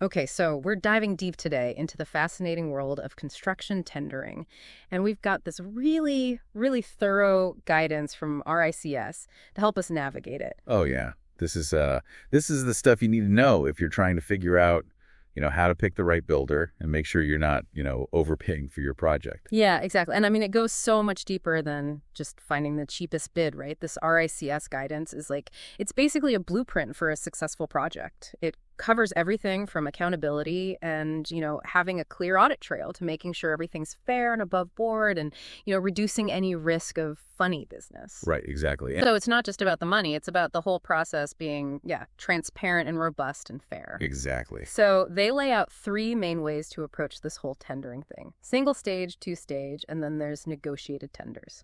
Okay, so we're diving deep today into the fascinating world of construction tendering. And we've got this really, really thorough guidance from RICS to help us navigate it. Oh yeah. This is the stuff you need to know if you're trying to figure out, how to pick the right builder and make sure you're not, overpaying for your project. Yeah, exactly. And I mean, it goes so much deeper than just finding the cheapest bid, right? This RICS guidance is like, it's basically a blueprint for a successful project. It covers everything from accountability and, having a clear audit trail to making sure everything's fair and above board and, reducing any risk of funny business. Right, exactly. So it's not just about the money, it's about the whole process being, transparent and robust and fair. Exactly. So they lay out three main ways to approach this whole tendering thing. Single stage, two stage, and then there's negotiated tenders.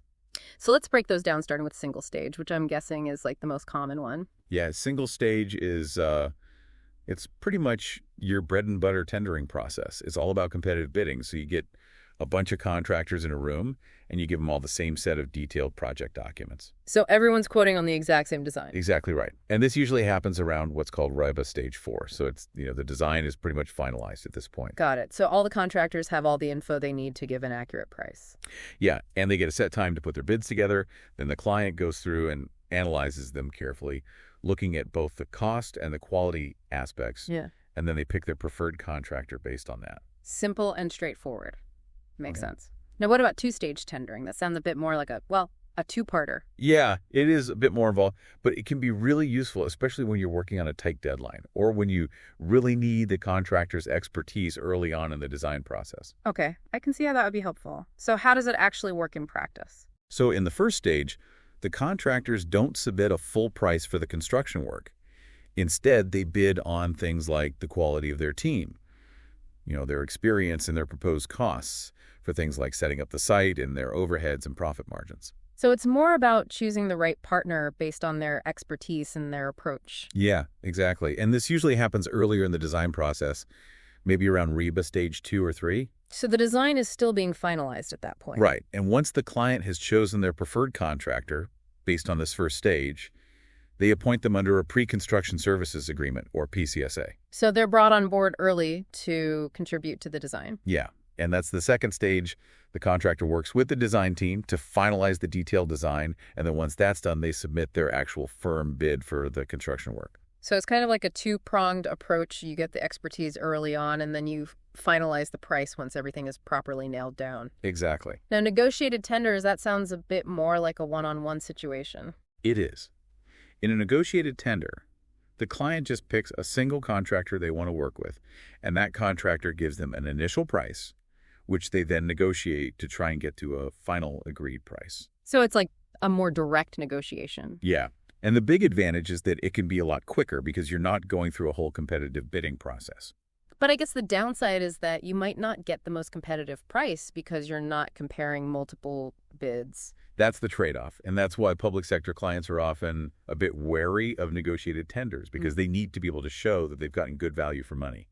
So let's break those down, starting with single stage, which I'm guessing is like the most common one. Yeah, single stage is it's pretty much your bread and butter tendering process. It's all about competitive bidding. So you get a bunch of contractors in a room and you give them all the same set of detailed project documents. So everyone's quoting on the exact same design. Exactly right. And this usually happens around what's called RIBA stage 4. So it's, the design is pretty much finalized at this point. Got it. So all the contractors have all the info they need to give an accurate price. Yeah, and they get a set time to put their bids together. Then the client goes through and analyzes them carefully, looking at both the cost and the quality aspects. Yeah. And then they pick their preferred contractor based on that. Simple and straightforward. Makes Okay. sense. Now, what about two-stage tendering? That sounds a bit more like a two-parter. Yeah, it is a bit more involved, but it can be really useful, especially when you're working on a tight deadline or when you really need the contractor's expertise early on in the design process. Okay, I can see how that would be helpful. So how does it actually work in practice? So in the first stage, the contractors don't submit a full price for the construction work. Instead, they bid on things like the quality of their team, their experience and their proposed costs for things like setting up the site and their overheads and profit margins. So it's more about choosing the right partner based on their expertise and their approach. Yeah, exactly. And this usually happens earlier in the design process, maybe around RIBA stage 2 or 3. So the design is still being finalized at that point. Right. And once the client has chosen their preferred contractor based on this first stage, they appoint them under a pre-construction services agreement, or PCSA. So they're brought on board early to contribute to the design. Yeah. And that's the second stage. The contractor works with the design team to finalize the detailed design. And then once that's done, they submit their actual firm bid for the construction work. So it's kind of like a two-pronged approach. You get the expertise early on, and then you finalize the price once everything is properly nailed down. Exactly. Now, negotiated tenders, that sounds a bit more like a one-on-one situation. It is. In a negotiated tender, the client just picks a single contractor they want to work with, and that contractor gives them an initial price, which they then negotiate to try and get to a final agreed price. So it's like a more direct negotiation. Yeah. And the big advantage is that it can be a lot quicker because you're not going through a whole competitive bidding process. But I guess the downside is that you might not get the most competitive price because you're not comparing multiple bids. That's the trade-off, and that's why public sector clients are often a bit wary of negotiated tenders because they need to be able to show that they've gotten good value for money.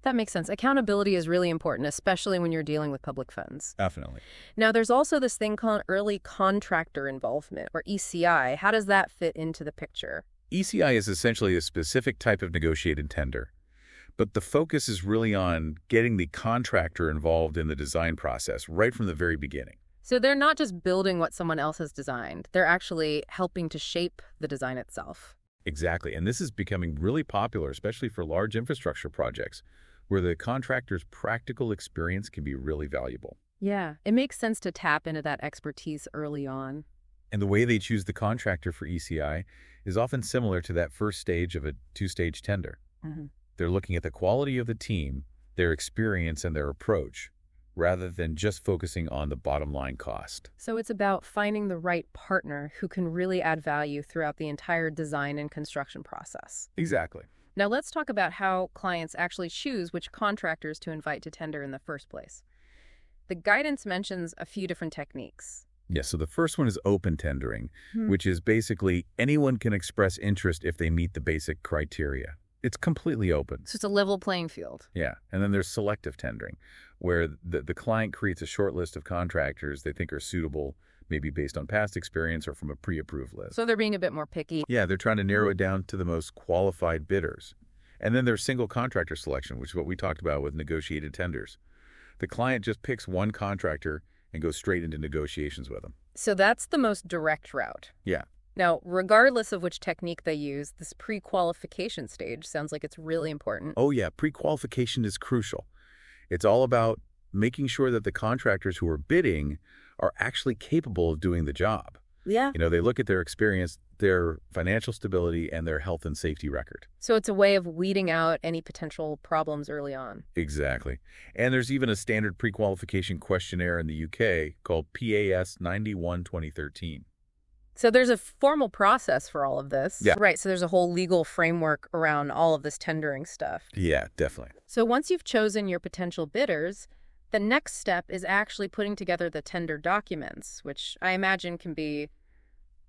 That makes sense. Accountability is really important, especially when you're dealing with public funds. Definitely. Now, there's also this thing called early contractor involvement, or ECI. How does that fit into the picture? ECI is essentially a specific type of negotiated tender, but the focus is really on getting the contractor involved in the design process right from the very beginning. So they're not just building what someone else has designed. They're actually helping to shape the design itself. Exactly, and this is becoming really popular, especially for large infrastructure projects, where the contractor's practical experience can be really valuable. Yeah, it makes sense to tap into that expertise early on. And the way they choose the contractor for ECI is often similar to that first stage of a two-stage tender. They're looking at the quality of the team, their experience, and their approach, rather than just focusing on the bottom line cost. So it's about finding the right partner who can really add value throughout the entire design and construction process. Exactly. Now let's talk about how clients actually choose which contractors to invite to tender in the first place. The guidance mentions a few different techniques. Yes, so the first one is open tendering, which is basically anyone can express interest if they meet the basic criteria. It's completely open. So it's a level playing field. Yeah, and then there's selective tendering, where the client creates a short list of contractors they think are suitable, maybe based on past experience or from a pre-approved list. So they're being a bit more picky. Yeah, they're trying to narrow it down to the most qualified bidders. And then there's single contractor selection, which is what we talked about with negotiated tenders. The client just picks one contractor and goes straight into negotiations with them. So that's the most direct route. Yeah. Now, regardless of which technique they use, this pre-qualification stage sounds like it's really important. Oh, yeah. Pre-qualification is crucial. It's all about making sure that the contractors who are bidding are actually capable of doing the job. Yeah. They look at their experience, their financial stability, and their health and safety record. So it's a way of weeding out any potential problems early on. Exactly. And there's even a standard pre-qualification questionnaire in the UK called PAS 91-2013. So there's a formal process for all of this. Yeah. Right, so there's a whole legal framework around all of this tendering stuff. Yeah, definitely. So once you've chosen your potential bidders, the next step is actually putting together the tender documents, which I imagine can be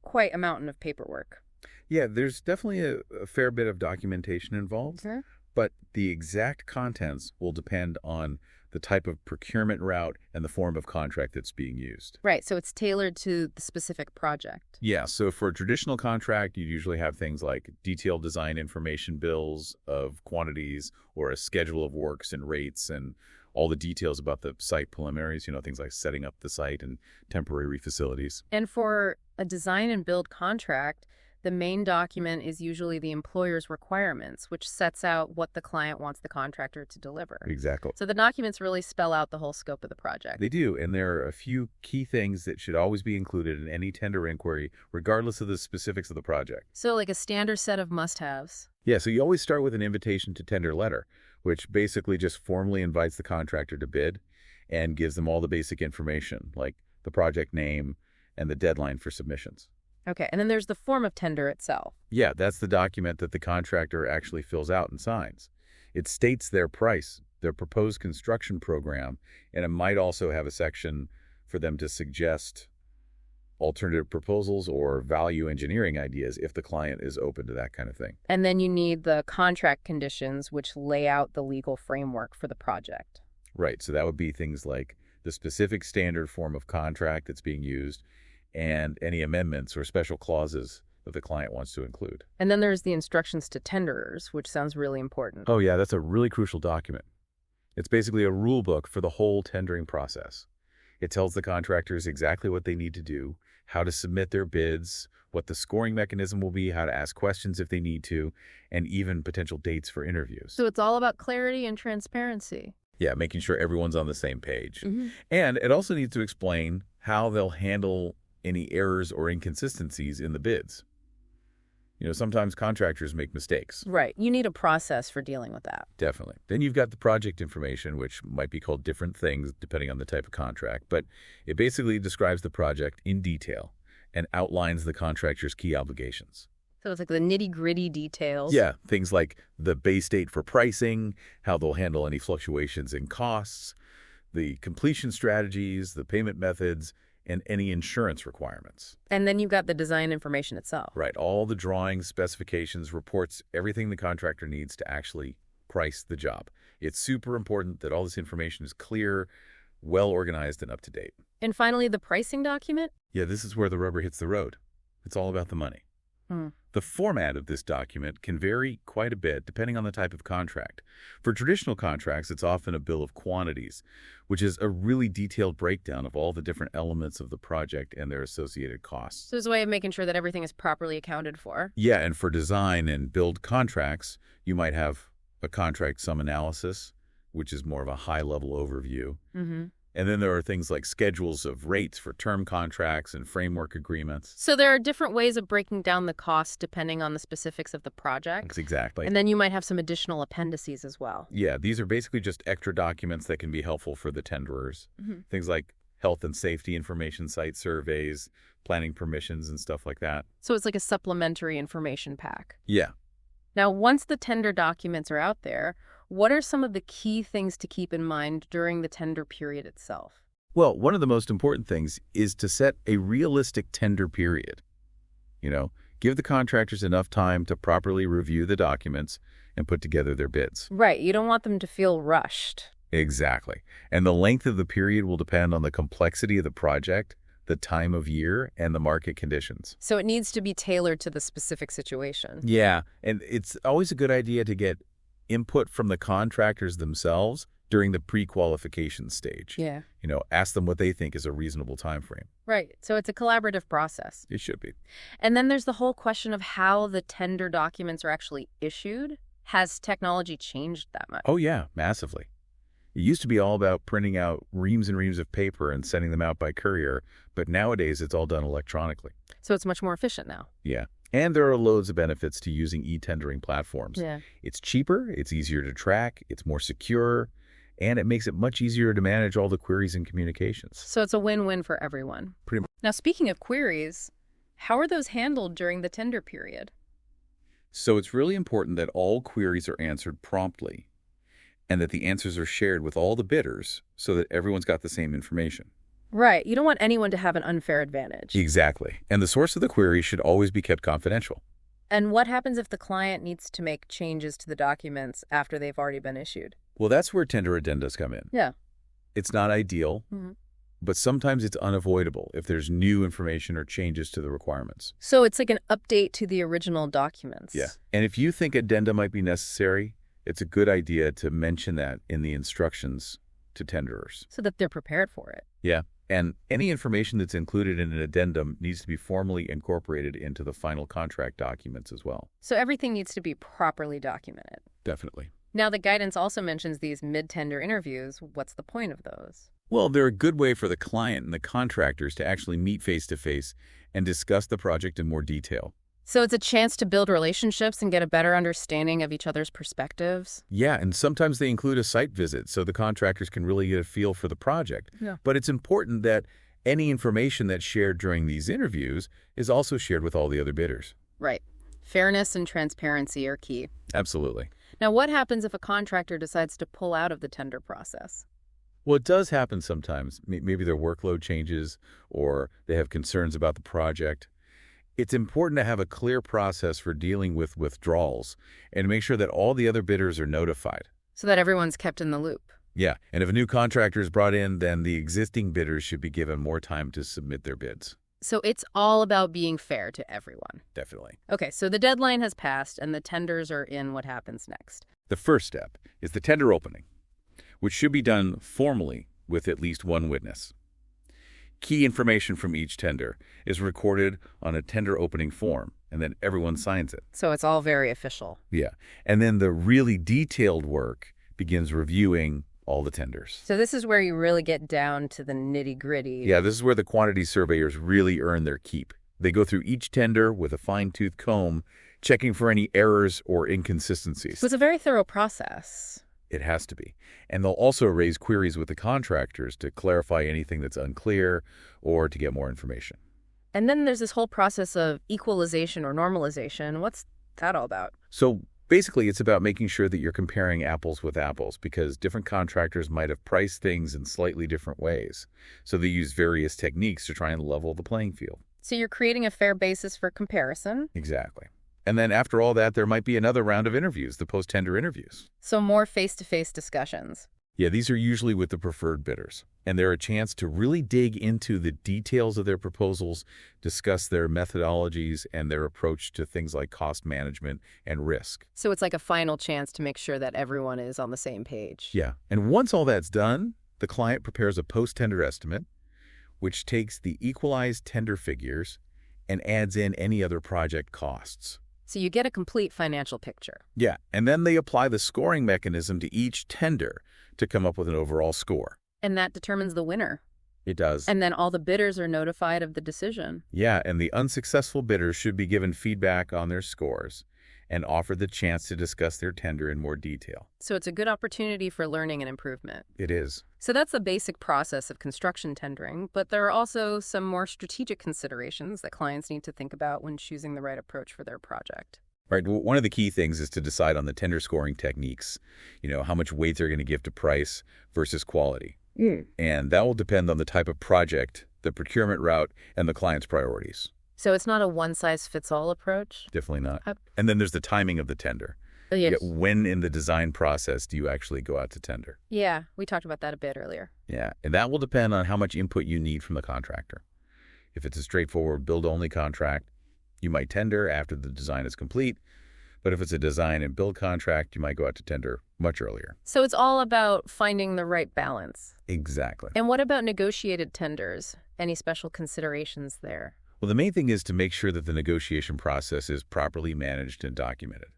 quite a mountain of paperwork. Yeah, there's definitely a fair bit of documentation involved, but the exact contents will depend on the type of procurement route and the form of contract that's being used. Right, so it's tailored to the specific project. Yeah, so for a traditional contract, you usually have things like detailed design information bills of quantities or a schedule of works and rates and all the details about the site preliminaries, things like setting up the site and temporary facilities. And for a design and build contract, the main document is usually the employer's requirements, which sets out what the client wants the contractor to deliver. Exactly. So the documents really spell out the whole scope of the project. They do, and there are a few key things that should always be included in any tender inquiry, regardless of the specifics of the project. So like a standard set of must-haves. Yeah, so you always start with an invitation to tender letter, which basically just formally invites the contractor to bid and gives them all the basic information, like the project name and the deadline for submissions. Okay, and then there's the form of tender itself. Yeah, that's the document that the contractor actually fills out and signs. It states their price, their proposed construction program, and it might also have a section for them to suggest alternative proposals or value engineering ideas if the client is open to that kind of thing. And then you need the contract conditions, which lay out the legal framework for the project. Right, so that would be things like the specific standard form of contract that's being used and any amendments or special clauses that the client wants to include. And then there's the instructions to tenderers, which sounds really important. Oh yeah, that's a really crucial document. It's basically a rule book for the whole tendering process. It tells the contractors exactly what they need to do, how to submit their bids, what the scoring mechanism will be, how to ask questions if they need to, and even potential dates for interviews. So it's all about clarity and transparency. Yeah, making sure everyone's on the same page. And it also needs to explain how they'll handle any errors or inconsistencies in the bids. Sometimes contractors make mistakes. Right. You need a process for dealing with that. Definitely. Then you've got the project information, which might be called different things depending on the type of contract, but it basically describes the project in detail and outlines the contractor's key obligations. So it's like the nitty-gritty details. Yeah, things like the base date for pricing, how they'll handle any fluctuations in costs, the completion strategies, the payment methods, and any insurance requirements. And then you've got the design information itself. Right. All the drawings, specifications, reports, everything the contractor needs to actually price the job. It's super important that all this information is clear, well organized, and up to date. And finally, the pricing document? Yeah, this is where the rubber hits the road. It's all about the money. The format of this document can vary quite a bit depending on the type of contract. For traditional contracts, it's often a bill of quantities, which is a really detailed breakdown of all the different elements of the project and their associated costs. So it's a way of making sure that everything is properly accounted for. Yeah, and for design and build contracts, you might have a contract sum analysis, which is more of a high-level overview. And then there are things like schedules of rates for term contracts and framework agreements. So there are different ways of breaking down the costs depending on the specifics of the project. Exactly. And then you might have some additional appendices as well. Yeah, these are basically just extra documents that can be helpful for the tenderers. Things like health and safety information site surveys, planning permissions, and stuff like that. So it's like a supplementary information pack. Yeah. Now, once the tender documents are out there, what are some of the key things to keep in mind during the tender period itself? Well, one of the most important things is to set a realistic tender period. Give the contractors enough time to properly review the documents and put together their bids. Right. You don't want them to feel rushed. Exactly. And the length of the period will depend on the complexity of the project, the time of year, and the market conditions. So it needs to be tailored to the specific situation. Yeah, and it's always a good idea to get input from the contractors themselves during the pre-qualification stage. Yeah. Ask them what they think is a reasonable time frame. Right. So it's a collaborative process. It should be. And then there's the whole question of how the tender documents are actually issued. Has technology changed that much? Oh, yeah, massively. It used to be all about printing out reams and reams of paper and sending them out by courier, but nowadays it's all done electronically. So it's much more efficient now. Yeah. And there are loads of benefits to using e-tendering platforms. Yeah. It's cheaper, it's easier to track, it's more secure, and it makes it much easier to manage all the queries and communications. So it's a win-win for everyone. Pretty much. Now, speaking of queries, how are those handled during the tender period? So it's really important that all queries are answered promptly and that the answers are shared with all the bidders so that everyone's got the same information. Right. You don't want anyone to have an unfair advantage. Exactly. And the source of the query should always be kept confidential. And what happens if the client needs to make changes to the documents after they've already been issued? Well, that's where tender addendas come in. Yeah. It's not ideal, but sometimes it's unavoidable if there's new information or changes to the requirements. So it's like an update to the original documents. Yeah. And if you think addenda might be necessary, it's a good idea to mention that in the instructions to tenderers. So that they're prepared for it. Yeah. And any information that's included in an addendum needs to be formally incorporated into the final contract documents as well. So everything needs to be properly documented. Definitely. Now, the guidance also mentions these mid-tender interviews. What's the point of those? Well, they're a good way for the client and the contractors to actually meet face-to-face and discuss the project in more detail. So it's a chance to build relationships and get a better understanding of each other's perspectives? Yeah, and sometimes they include a site visit so the contractors can really get a feel for the project. Yeah. But it's important that any information that's shared during these interviews is also shared with all the other bidders. Right. Fairness and transparency are key. Absolutely. Now, what happens if a contractor decides to pull out of the tender process? Well, it does happen sometimes. Maybe their workload changes or they have concerns about the project. It's important to have a clear process for dealing with withdrawals and make sure that all the other bidders are notified. So that everyone's kept in the loop. Yeah, and if a new contractor is brought in, then the existing bidders should be given more time to submit their bids. So it's all about being fair to everyone. Definitely. Okay, so the deadline has passed and the tenders are in. What happens next? The first step is the tender opening, which should be done formally with at least one witness. Key information from each tender is recorded on a tender opening form, and then everyone signs it. So it's all very official. Yeah, and then the really detailed work begins reviewing all the tenders. So this is where you really get down to the nitty-gritty. Yeah, this is where the quantity surveyors really earn their keep. They go through each tender with a fine-tooth comb, checking for any errors or inconsistencies. So it's a very thorough process. It has to be. And they'll also raise queries with the contractors to clarify anything that's unclear or to get more information. And then there's this whole process of equalization or normalization. What's that all about? So basically, it's about making sure that you're comparing apples with apples because different contractors might have priced things in slightly different ways. So they use various techniques to try and level the playing field. So you're creating a fair basis for comparison. Exactly. And then after all that, there might be another round of interviews, the post-tender interviews. So more face-to-face discussions. Yeah, these are usually with the preferred bidders. And they're a chance to really dig into the details of their proposals, discuss their methodologies and their approach to things like cost management and risk. So it's like a final chance to make sure that everyone is on the same page. Yeah. And once all that's done, the client prepares a post-tender estimate, which takes the equalized tender figures and adds in any other project costs. So you get a complete financial picture. Yeah, and then they apply the scoring mechanism to each tender to come up with an overall score. And that determines the winner. It does. And then all the bidders are notified of the decision. Yeah, and the unsuccessful bidders should be given feedback on their scores and offered the chance to discuss their tender in more detail. So it's a good opportunity for learning and improvement. It is. So that's the basic process of construction tendering, but there are also some more strategic considerations that clients need to think about when choosing the right approach for their project. Right. One of the key things is to decide on the tender scoring techniques, how much weight they're going to give to price versus quality. And that will depend on the type of project, the procurement route, and the client's priorities. So it's not a one-size-fits-all approach? Definitely not. And then there's the timing of the tender. Yes. Yeah, when in the design process do you actually go out to tender? Yeah, we talked about that a bit earlier. Yeah, and that will depend on how much input you need from the contractor. If it's a straightforward build-only contract, you might tender after the design is complete. But if it's a design and build contract, you might go out to tender much earlier. So it's all about finding the right balance. Exactly. And what about negotiated tenders? Any special considerations there? Well, the main thing is to make sure that the negotiation process is properly managed and documented.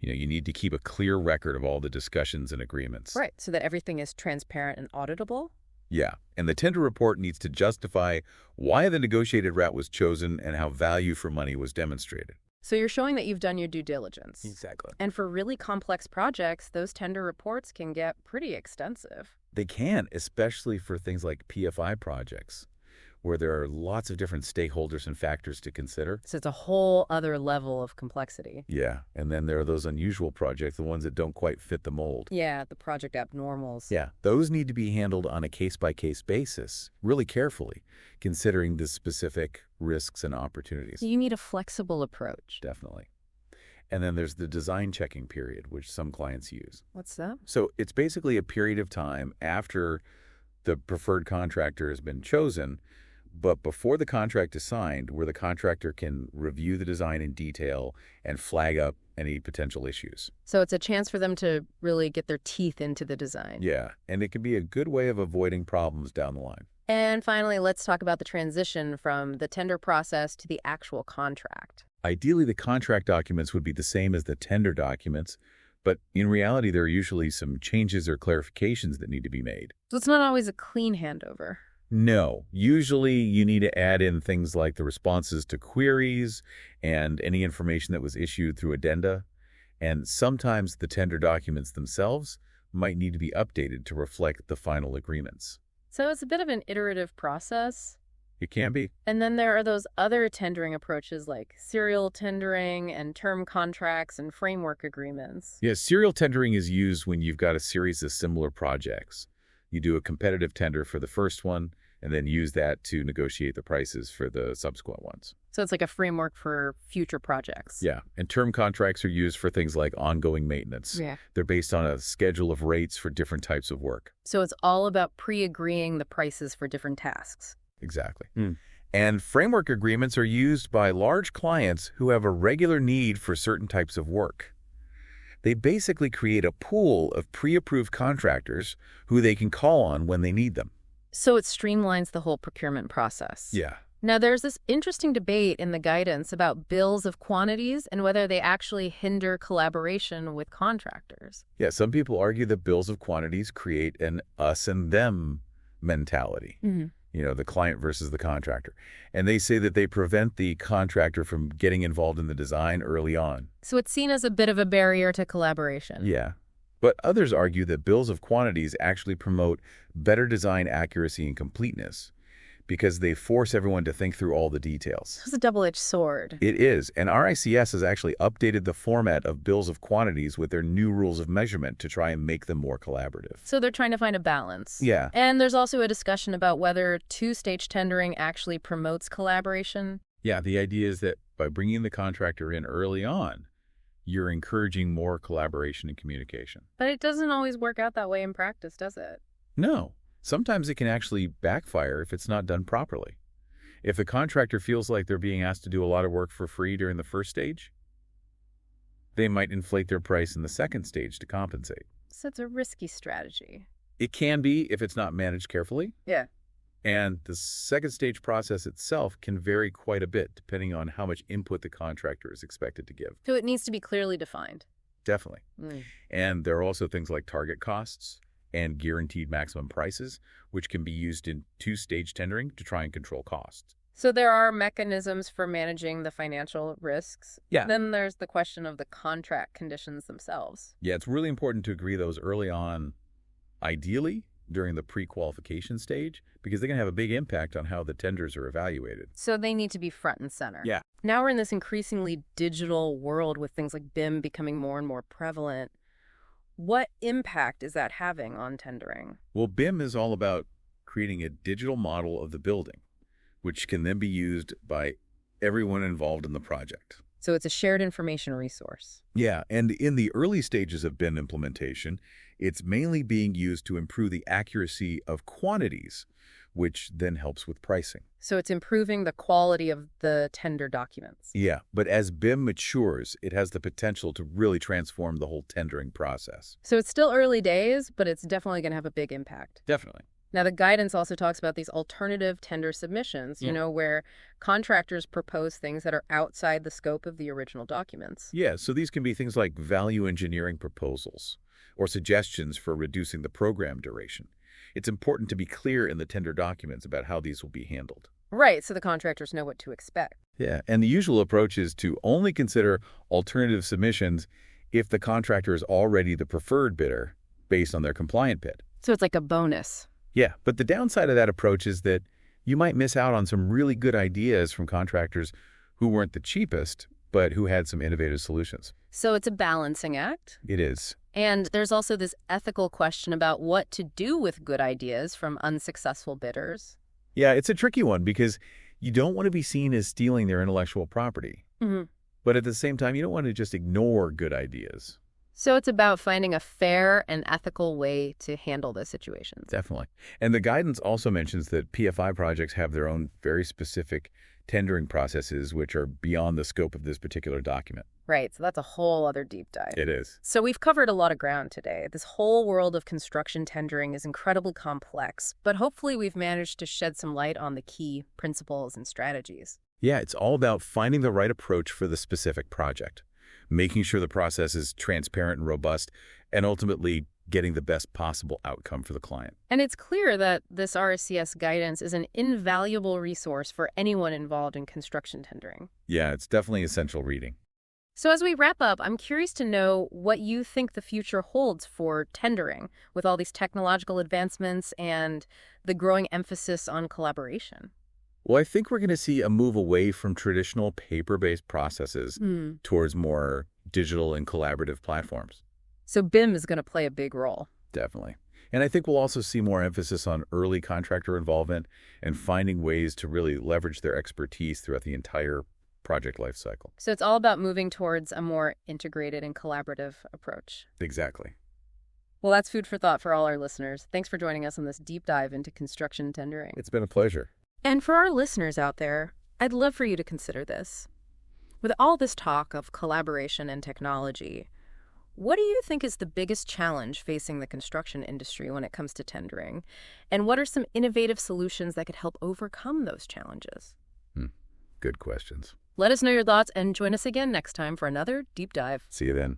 You need to keep a clear record of all the discussions and agreements. Right, so that everything is transparent and auditable? Yeah, and the tender report needs to justify why the negotiated route was chosen and how value for money was demonstrated. So you're showing that you've done your due diligence. Exactly. And for really complex projects, those tender reports can get pretty extensive. They can, especially for things like PFI projects, where there are lots of different stakeholders and factors to consider. So it's a whole other level of complexity. Yeah, and then there are those unusual projects, the ones that don't quite fit the mold. Yeah, the project abnormals. Yeah, those need to be handled on a case-by-case basis, really carefully, considering the specific risks and opportunities. You need a flexible approach. Definitely. And then there's the design checking period, which some clients use. What's that? So it's basically a period of time after the preferred contractor has been chosen, but before the contract is signed, where the contractor can review the design in detail and flag up any potential issues. So it's a chance for them to really get their teeth into the design. Yeah, and it can be a good way of avoiding problems down the line. And finally, let's talk about the transition from the tender process to the actual contract. Ideally, the contract documents would be the same as the tender documents, but in reality, there are usually some changes or clarifications that need to be made. So it's not always a clean handover. No. Usually you need to add in things like the responses to queries and any information that was issued through addenda. And sometimes the tender documents themselves might need to be updated to reflect the final agreements. So it's a bit of an iterative process. It can be. And then there are those other tendering approaches like serial tendering and term contracts and framework agreements. Yeah, serial tendering is used when you've got a series of similar projects. You do a competitive tender for the first one, and then use that to negotiate the prices for the subsequent ones. So it's like a framework for future projects. Yeah, and term contracts are used for things like ongoing maintenance. Yeah. They're based on a schedule of rates for different types of work. So it's all about pre-agreeing the prices for different tasks. Exactly. And framework agreements are used by large clients who have a regular need for certain types of work. They basically create a pool of pre-approved contractors who they can call on when they need them. So it streamlines the whole procurement process. Yeah. Now, there's this interesting debate in the guidance about bills of quantities and whether they actually hinder collaboration with contractors. Yeah, some people argue that bills of quantities create an us and them mentality. The client versus the contractor. And they say that they prevent the contractor from getting involved in the design early on. So it's seen as a bit of a barrier to collaboration. Yeah. But others argue that bills of quantities actually promote better design accuracy and completeness because they force everyone to think through all the details. It's a double-edged sword. It is, and RICS has actually updated the format of bills of quantities with their new rules of measurement to try and make them more collaborative. So they're trying to find a balance. Yeah. And there's also a discussion about whether two-stage tendering actually promotes collaboration. Yeah, the idea is that by bringing the contractor in early on, you're encouraging more collaboration and communication. But it doesn't always work out that way in practice, does it? No. Sometimes it can actually backfire if it's not done properly. If the contractor feels like they're being asked to do a lot of work for free during the first stage, they might inflate their price in the second stage to compensate. So it's a risky strategy. It can be if it's not managed carefully. Yeah. And the second stage process itself can vary quite a bit depending on how much input the contractor is expected to give. So it needs to be clearly defined. Definitely. And there are also things like target costs and guaranteed maximum prices, which can be used in two-stage tendering to try and control costs. So there are mechanisms for managing the financial risks. Yeah. Then there's the question of the contract conditions themselves. Yeah, it's really important to agree those early on, ideally during the pre-qualification stage, because they can have a big impact on how the tenders are evaluated. So they need to be front and center. Yeah. Now we're in this increasingly digital world with things like BIM becoming more and more prevalent. What impact is that having on tendering? Well, BIM is all about creating a digital model of the building, which can then be used by everyone involved in the project. So it's a shared information resource. Yeah, and in the early stages of BIM implementation, it's mainly being used to improve the accuracy of quantities, which then helps with pricing. So it's improving the quality of the tender documents. Yeah, but as BIM matures, it has the potential to really transform the whole tendering process. So it's still early days, but it's definitely going to have a big impact. Definitely. Now, the guidance also talks about these alternative tender submissions, where contractors propose things that are outside the scope of the original documents. Yeah, so these can be things like value engineering proposals or suggestions for reducing the program duration. It's important to be clear in the tender documents about how these will be handled. Right, so the contractors know what to expect. Yeah, and the usual approach is to only consider alternative submissions if the contractor is already the preferred bidder based on their compliant bid. So it's like a bonus. Yeah, but the downside of that approach is that you might miss out on some really good ideas from contractors who weren't the cheapest, but who had some innovative solutions. So it's a balancing act. It is. And there's also this ethical question about what to do with good ideas from unsuccessful bidders. Yeah, it's a tricky one because you don't want to be seen as stealing their intellectual property. Mm-hmm. But at the same time, you don't want to just ignore good ideas. So it's about finding a fair and ethical way to handle those situations. Definitely. And the guidance also mentions that PFI projects have their own very specific tendering processes which are beyond the scope of this particular document. Right, so that's a whole other deep dive. It is. So we've covered a lot of ground today. This whole world of construction tendering is incredibly complex, but hopefully we've managed to shed some light on the key principles and strategies. Yeah, it's all about finding the right approach for the specific project, making sure the process is transparent and robust, and ultimately getting the best possible outcome for the client. And it's clear that this RICS guidance is an invaluable resource for anyone involved in construction tendering. Yeah, it's definitely essential reading. So as we wrap up, I'm curious to know what you think the future holds for tendering with all these technological advancements and the growing emphasis on collaboration. Well, I think we're going to see a move away from traditional paper-based processes towards more digital and collaborative platforms. So BIM is going to play a big role. Definitely. And I think we'll also see more emphasis on early contractor involvement and finding ways to really leverage their expertise throughout the entire project lifecycle. So it's all about moving towards a more integrated and collaborative approach. Exactly. Well, that's food for thought for all our listeners. Thanks for joining us on this deep dive into construction tendering. It's been a pleasure. And for our listeners out there, I'd love for you to consider this. With all this talk of collaboration and technology, what do you think is the biggest challenge facing the construction industry when it comes to tendering? And what are some innovative solutions that could help overcome those challenges? Good questions. Let us know your thoughts and join us again next time for another deep dive. See you then.